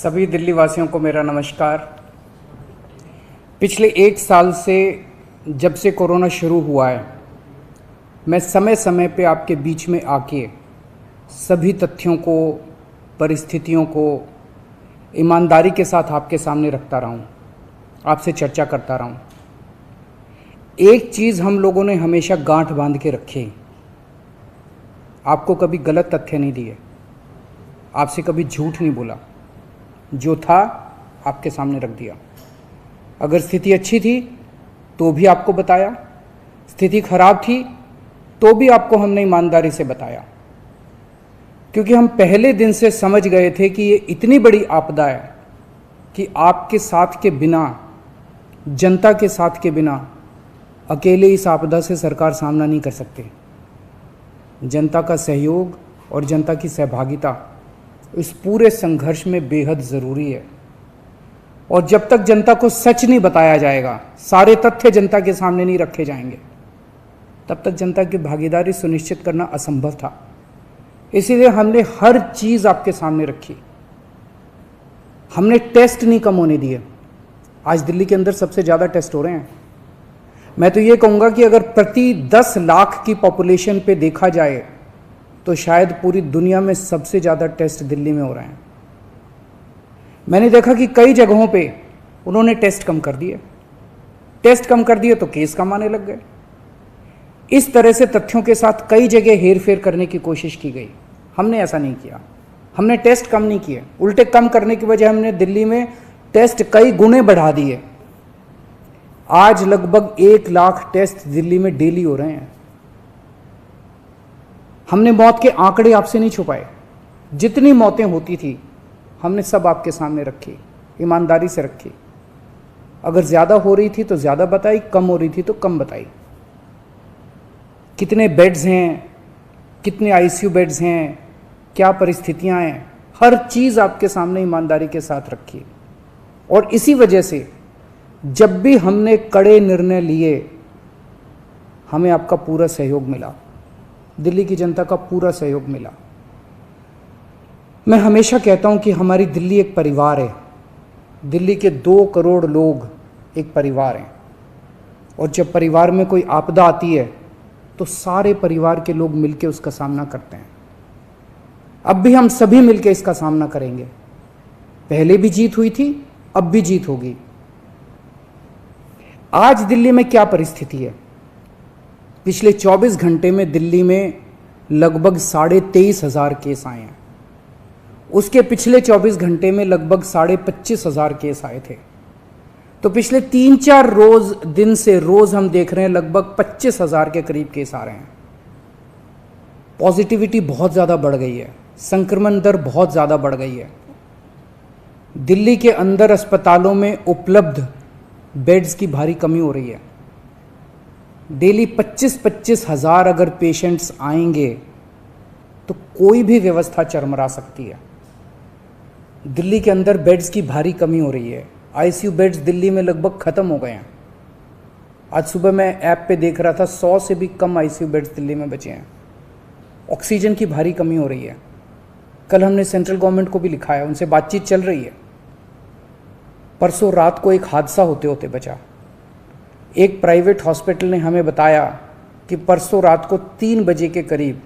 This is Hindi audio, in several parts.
सभी दिल्ली वासियों को मेरा नमस्कार। पिछले 1 साल से जब से कोरोना शुरू हुआ है, मैं समय समय पे आपके बीच में आके सभी तथ्यों को, परिस्थितियों को ईमानदारी के साथ आपके सामने रखता रहा हूँ, आपसे चर्चा करता रहा हूँ। एक चीज़ हम लोगों ने हमेशा गांठ बांध के रखी, आपको कभी गलत तथ्य नहीं दिए, आपसे कभी झूठ नहीं बोला, जो था आपके सामने रख दिया। अगर स्थिति अच्छी थी तो भी आपको बताया, स्थिति खराब थी तो भी आपको हमने ईमानदारी से बताया, क्योंकि हम पहले दिन से समझ गए थे कि ये इतनी बड़ी आपदा है कि आपके साथ के बिना, जनता के साथ के बिना अकेले इस आपदा से सरकार सामना नहीं कर सकती। जनता का सहयोग और जनता की सहभागिता इस पूरे संघर्ष में बेहद ज़रूरी है। और जब तक जनता को सच नहीं बताया जाएगा, सारे तथ्य जनता के सामने नहीं रखे जाएंगे, तब तक जनता की भागीदारी सुनिश्चित करना असंभव था। इसीलिए हमने हर चीज़ आपके सामने रखी। हमने टेस्ट नहीं कम होने दिए। आज दिल्ली के अंदर सबसे ज़्यादा टेस्ट हो रहे हैं। मैं तो ये कहूँगा कि अगर प्रति 10 लाख की पॉपुलेशन पे देखा जाए तो शायद पूरी दुनिया में सबसे ज़्यादा टेस्ट दिल्ली में हो रहे हैं। मैंने देखा कि कई जगहों पे उन्होंने टेस्ट कम कर दिए। टेस्ट कम कर दिए तो केस कम आने लग गए। इस तरह से तथ्यों के साथ कई जगह हेरफेर करने की कोशिश की गई। हमने ऐसा नहीं किया। हमने टेस्ट कम नहीं किए, उल्टे कम करने की वजह हमने दिल्ली में टेस्ट कई गुने बढ़ा दिए। आज लगभग 1 लाख टेस्ट दिल्ली में डेली हो रहे हैं। हमने मौत के आंकड़े आपसे नहीं छुपाए। जितनी मौतें होती थी हमने सब आपके सामने रखी, ईमानदारी से रखी। अगर ज़्यादा हो रही थी तो ज़्यादा बताई, कम हो रही थी तो कम बताई। कितने बेड्स हैं, कितने आईसीयू बेड्स हैं, क्या परिस्थितियां हैं, हर चीज़ आपके सामने ईमानदारी के साथ रखी। और इसी वजह से जब भी हमने कड़े निर्णय लिए, हमें आपका पूरा सहयोग मिला, दिल्ली की जनता का पूरा सहयोग मिला। मैं हमेशा कहता हूं कि हमारी दिल्ली एक परिवार है। दिल्ली के 2 करोड़ लोग एक परिवार हैं। और जब परिवार में कोई आपदा आती है तो सारे परिवार के लोग मिलकर उसका सामना करते हैं। अब भी हम सभी मिलकर इसका सामना करेंगे। पहले भी जीत हुई थी, अब भी जीत होगी। आज दिल्ली में क्या परिस्थिति है? पिछले 24 घंटे में दिल्ली में लगभग 23,500 केस आए हैं। उसके पिछले 24 घंटे में लगभग 25,500 केस आए थे। तो पिछले 3-4 दिन से रोज हम देख रहे हैं लगभग 25,000 के करीब केस आ रहे हैं। पॉजिटिविटी बहुत ज़्यादा बढ़ गई है, संक्रमण दर बहुत ज़्यादा बढ़ गई है। दिल्ली के अंदर अस्पतालों में उपलब्ध बेड्स की भारी कमी हो रही है। डेली 25-25 हज़ार अगर पेशेंट्स आएंगे तो कोई भी व्यवस्था चरमरा सकती है। दिल्ली के अंदर बेड्स की भारी कमी हो रही है। आईसीयू बेड्स दिल्ली में लगभग ख़त्म हो गए हैं। आज सुबह मैं ऐप पे देख रहा था 100 से भी कम आईसीयू बेड्स दिल्ली में बचे हैं। ऑक्सीजन की भारी कमी हो रही है। कल हमने सेंट्रल गवर्नमेंट को भी लिखा है, उनसे बातचीत चल रही है। परसों रात को एक हादसा होते होते बचा। एक प्राइवेट हॉस्पिटल ने हमें बताया कि परसों रात को 3 बजे के करीब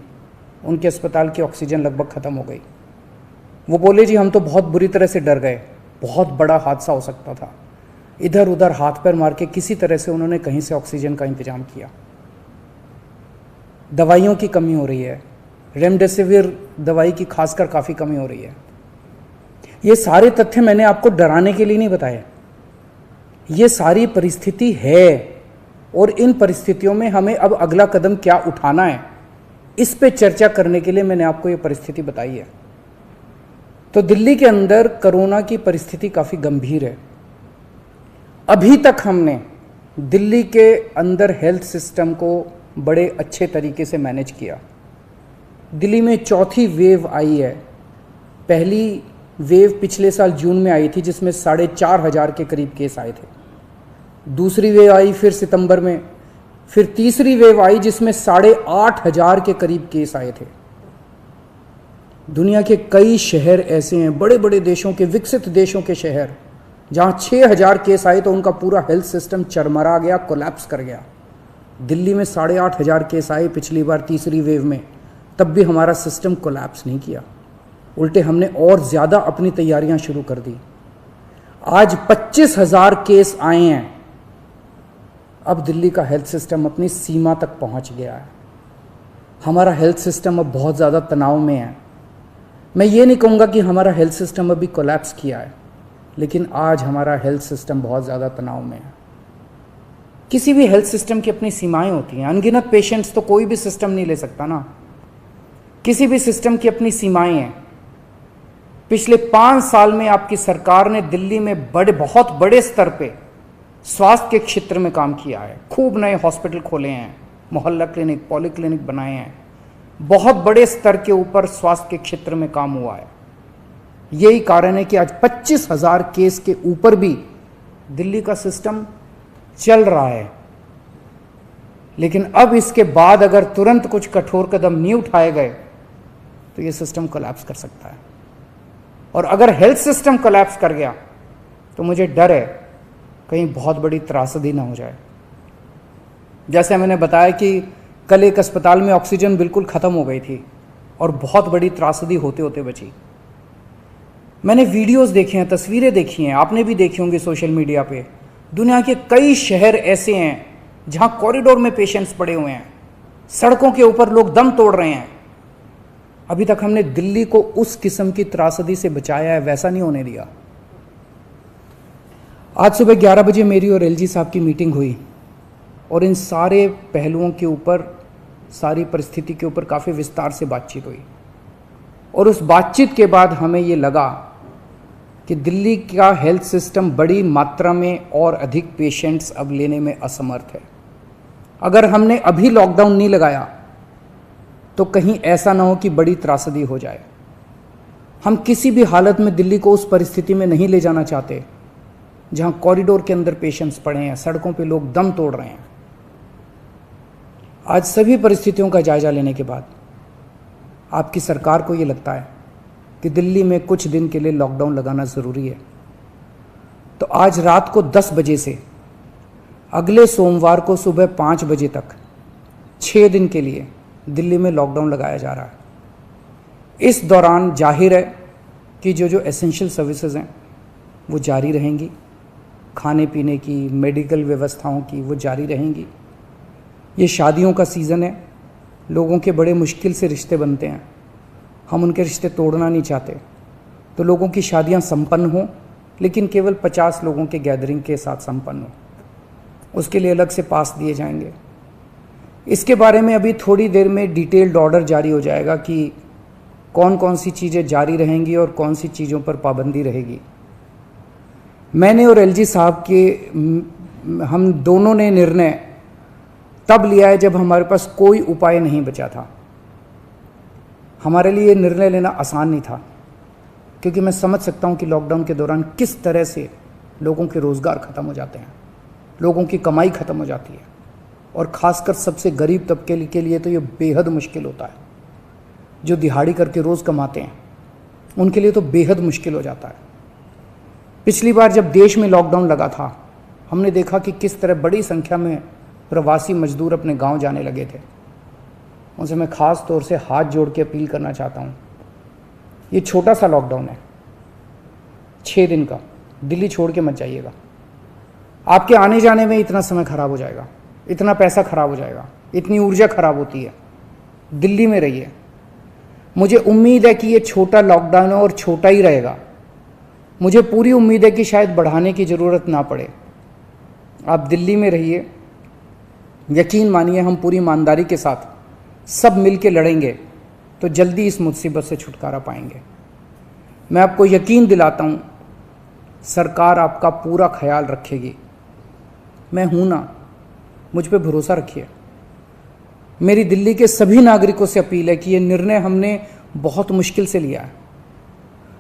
उनके अस्पताल की ऑक्सीजन लगभग ख़त्म हो गई। वो बोले जी हम तो बहुत बुरी तरह से डर गए, बहुत बड़ा हादसा हो सकता था। इधर उधर हाथ पैर मार के किसी तरह से उन्होंने कहीं से ऑक्सीजन का इंतजाम किया। दवाइयों की कमी हो रही है, रेमडेसिविर दवाई की खासकर काफ़ी कमी हो रही है। ये सारे तथ्य मैंने आपको डराने के लिए नहीं बताए। ये सारी परिस्थिति है और इन परिस्थितियों में हमें अब अगला कदम क्या उठाना है, इस पे चर्चा करने के लिए मैंने आपको ये परिस्थिति बताई है। तो दिल्ली के अंदर कोरोना की परिस्थिति काफ़ी गंभीर है। अभी तक हमने दिल्ली के अंदर हेल्थ सिस्टम को बड़े अच्छे तरीके से मैनेज किया। दिल्ली में 4थी वेव आई है। पहली वेव पिछले साल जून में आई थी जिसमें 4,500 के करीब केस आए थे। दूसरी वेव आई फिर सितंबर में, फिर तीसरी वेव आई जिसमें 8,500 के करीब केस आए थे। दुनिया के कई शहर ऐसे हैं, बड़े बड़े देशों के, विकसित देशों के शहर, जहाँ 6,000 केस आए तो उनका पूरा हेल्थ सिस्टम चरमरा गया, कोलैप्स कर गया। दिल्ली में 8,500 केस आए पिछली बार तीसरी वेव में, तब भी हमारा सिस्टम कोलैप्स नहीं किया, उल्टे हमने और ज़्यादा अपनी तैयारियां शुरू कर दी। आज 25,000 केस आए हैं। अब दिल्ली का हेल्थ सिस्टम अपनी सीमा तक पहुंच गया है। हमारा हेल्थ सिस्टम अब बहुत ज़्यादा तनाव में है। मैं ये नहीं कहूँगा कि हमारा हेल्थ सिस्टम अभी कोलैप्स किया है, लेकिन आज हमारा हेल्थ सिस्टम बहुत ज़्यादा तनाव में है। किसी भी हेल्थ सिस्टम की अपनी सीमाएं होती हैं। अनगिनत पेशेंट्स तो कोई भी सिस्टम नहीं ले सकता ना। किसी भी सिस्टम की अपनी सीमाएं हैं। पिछले 5 साल में आपकी सरकार ने दिल्ली में बहुत बड़े स्तर पे स्वास्थ्य के क्षेत्र में काम किया है। खूब नए हॉस्पिटल खोले हैं, मोहल्ला क्लिनिक, पॉली क्लिनिक बनाए हैं। बहुत बड़े स्तर के ऊपर स्वास्थ्य के क्षेत्र में काम हुआ है। यही कारण है कि आज 25,000 केस के ऊपर भी दिल्ली का सिस्टम चल रहा है। लेकिन अब इसके बाद अगर तुरंत कुछ कठोर कदम नहीं उठाए गए तो ये सिस्टम कोलैप्स कर सकता है। और अगर हेल्थ सिस्टम कोलैप्स कर गया तो मुझे डर है कहीं बहुत बड़ी त्रासदी ना हो जाए। जैसे मैंने बताया कि कल एक अस्पताल में ऑक्सीजन बिल्कुल ख़त्म हो गई थी और बहुत बड़ी त्रासदी होते होते बची। मैंने वीडियोस देखे हैं, तस्वीरें देखी हैं, आपने भी देखी होंगी सोशल मीडिया पे। दुनिया के कई शहर ऐसे हैं जहां कॉरिडोर में पेशेंट्स पड़े हुए हैं, सड़कों के ऊपर लोग दम तोड़ रहे हैं। अभी तक हमने दिल्ली को उस किस्म की त्रासदी से बचाया है, वैसा नहीं होने दिया। आज सुबह 11 बजे मेरी और एलजी साहब की मीटिंग हुई और इन सारे पहलुओं के ऊपर, सारी परिस्थिति के ऊपर काफ़ी विस्तार से बातचीत हुई। और उस बातचीत के बाद हमें ये लगा कि दिल्ली का हेल्थ सिस्टम बड़ी मात्रा में और अधिक पेशेंट्स अब लेने में असमर्थ है। अगर हमने अभी लॉकडाउन नहीं लगाया तो कहीं ऐसा ना हो कि बड़ी त्रासदी हो जाए। हम किसी भी हालत में दिल्ली को उस परिस्थिति में नहीं ले जाना चाहते जहां कॉरिडोर के अंदर पेशेंट्स पड़े हैं, सड़कों पे लोग दम तोड़ रहे हैं। आज सभी परिस्थितियों का जायजा लेने के बाद आपकी सरकार को ये लगता है कि दिल्ली में कुछ दिन के लिए लॉकडाउन लगाना ज़रूरी है, तो आज रात को 10 बजे से अगले सोमवार को सुबह 5 बजे तक 6 दिन के लिए दिल्ली में लॉकडाउन लगाया जा रहा है। इस दौरान जाहिर है कि जो एसेंशियल सर्विसेज हैं वो जारी रहेंगी, खाने पीने की, मेडिकल व्यवस्थाओं की वो जारी रहेंगी। ये शादियों का सीज़न है, लोगों के बड़े मुश्किल से रिश्ते बनते हैं, हम उनके रिश्ते तोड़ना नहीं चाहते, तो लोगों की शादियां संपन्न हों, लेकिन केवल 50 लोगों के गैदरिंग के साथ संपन्न हो। उसके लिए अलग से पास दिए जाएंगे। इसके बारे में अभी थोड़ी देर में डिटेल्ड ऑर्डर जारी हो जाएगा कि कौन कौन सी चीज़ें जारी रहेंगी और कौन सी चीज़ों पर पाबंदी रहेगी। मैंने और एलजी साहब के हम दोनों ने निर्णय तब लिया है जब हमारे पास कोई उपाय नहीं बचा था। हमारे लिए निर्णय लेना आसान नहीं था, क्योंकि मैं समझ सकता हूं कि लॉकडाउन के दौरान किस तरह से लोगों के रोज़गार ख़त्म हो जाते हैं, लोगों की कमाई ख़त्म हो जाती है, और ख़ासकर सबसे गरीब तबके के लिए तो ये बेहद मुश्किल होता है। जो दिहाड़ी करके रोज़ कमाते हैं उनके लिए तो बेहद मुश्किल हो जाता है। पिछली बार जब देश में लॉकडाउन लगा था, हमने देखा कि किस तरह बड़ी संख्या में प्रवासी मजदूर अपने गांव जाने लगे थे। उनसे मैं ख़ास तौर से हाथ जोड़ के अपील करना चाहता हूँ, ये छोटा सा लॉकडाउन है, 6 दिन का, दिल्ली छोड़ के मत जाइएगा। आपके आने जाने में इतना समय खराब हो जाएगा, इतना पैसा खराब हो जाएगा, इतनी ऊर्जा खराब होती है। दिल्ली में रहिए। मुझे उम्मीद है कि ये छोटा लॉकडाउन है और छोटा ही रहेगा। मुझे पूरी उम्मीद है कि शायद बढ़ाने की ज़रूरत ना पड़े। आप दिल्ली में रहिए। यकीन मानिए, हम पूरी ईमानदारी के साथ सब मिल के लड़ेंगे तो जल्दी इस मुसीबत से छुटकारा पाएंगे। मैं आपको यकीन दिलाता हूँ, सरकार आपका पूरा ख्याल रखेगी। मैं हूँ ना, मुझ पे भरोसा रखिए। मेरी दिल्ली के सभी नागरिकों से अपील है कि ये निर्णय हमने बहुत मुश्किल से लिया है।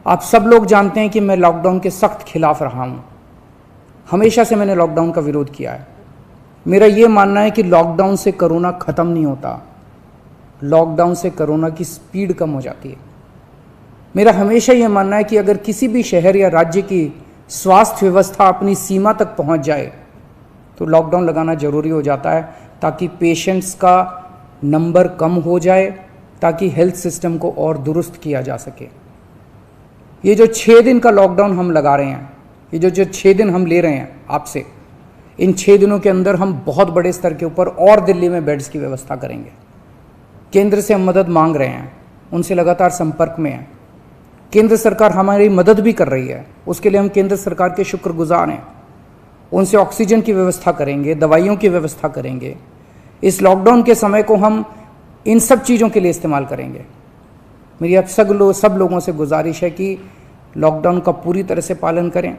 आप सब लोग जानते हैं कि मैं लॉकडाउन के सख्त खिलाफ रहा हूँ। हमेशा से मैंने लॉकडाउन का विरोध किया है। मेरा ये मानना है कि लॉकडाउन से कोरोना ख़त्म नहीं होता, लॉकडाउन से कोरोना की स्पीड कम हो जाती है। मेरा हमेशा ये मानना है कि अगर किसी भी शहर या राज्य की स्वास्थ्य व्यवस्था अपनी सीमा तक पहुंच जाए तो लॉकडाउन लगाना जरूरी हो जाता है, ताकि पेशेंट्स का नंबर कम हो जाए, ताकि हेल्थ सिस्टम को और दुरुस्त किया जा सके। ये जो 6 दिन का लॉकडाउन हम लगा रहे हैं, ये जो 6 दिन हम ले रहे हैं आपसे, इन 6 दिनों के अंदर हम बहुत बड़े स्तर के ऊपर और दिल्ली में बेड्स की व्यवस्था करेंगे। केंद्र से हम मदद मांग रहे हैं, उनसे लगातार संपर्क में हैं। केंद्र सरकार हमारी मदद भी कर रही है, उसके लिए हम केंद्र सरकार के शुक्रगुजार हैं। उनसे ऑक्सीजन की व्यवस्था करेंगे, दवाइयों की व्यवस्था करेंगे। इस लॉकडाउन के समय को हम इन सब चीज़ों के लिए इस्तेमाल करेंगे। मेरी अब सब लोगों से गुजारिश है कि लॉकडाउन का पूरी तरह से पालन करें,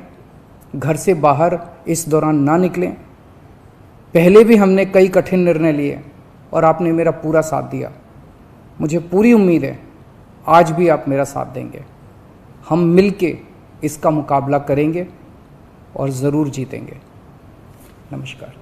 घर से बाहर इस दौरान ना निकलें। पहले भी हमने कई कठिन निर्णय लिए और आपने मेरा पूरा साथ दिया। मुझे पूरी उम्मीद है आज भी आप मेरा साथ देंगे। हम मिलके इसका मुकाबला करेंगे और ज़रूर जीतेंगे। नमस्कार।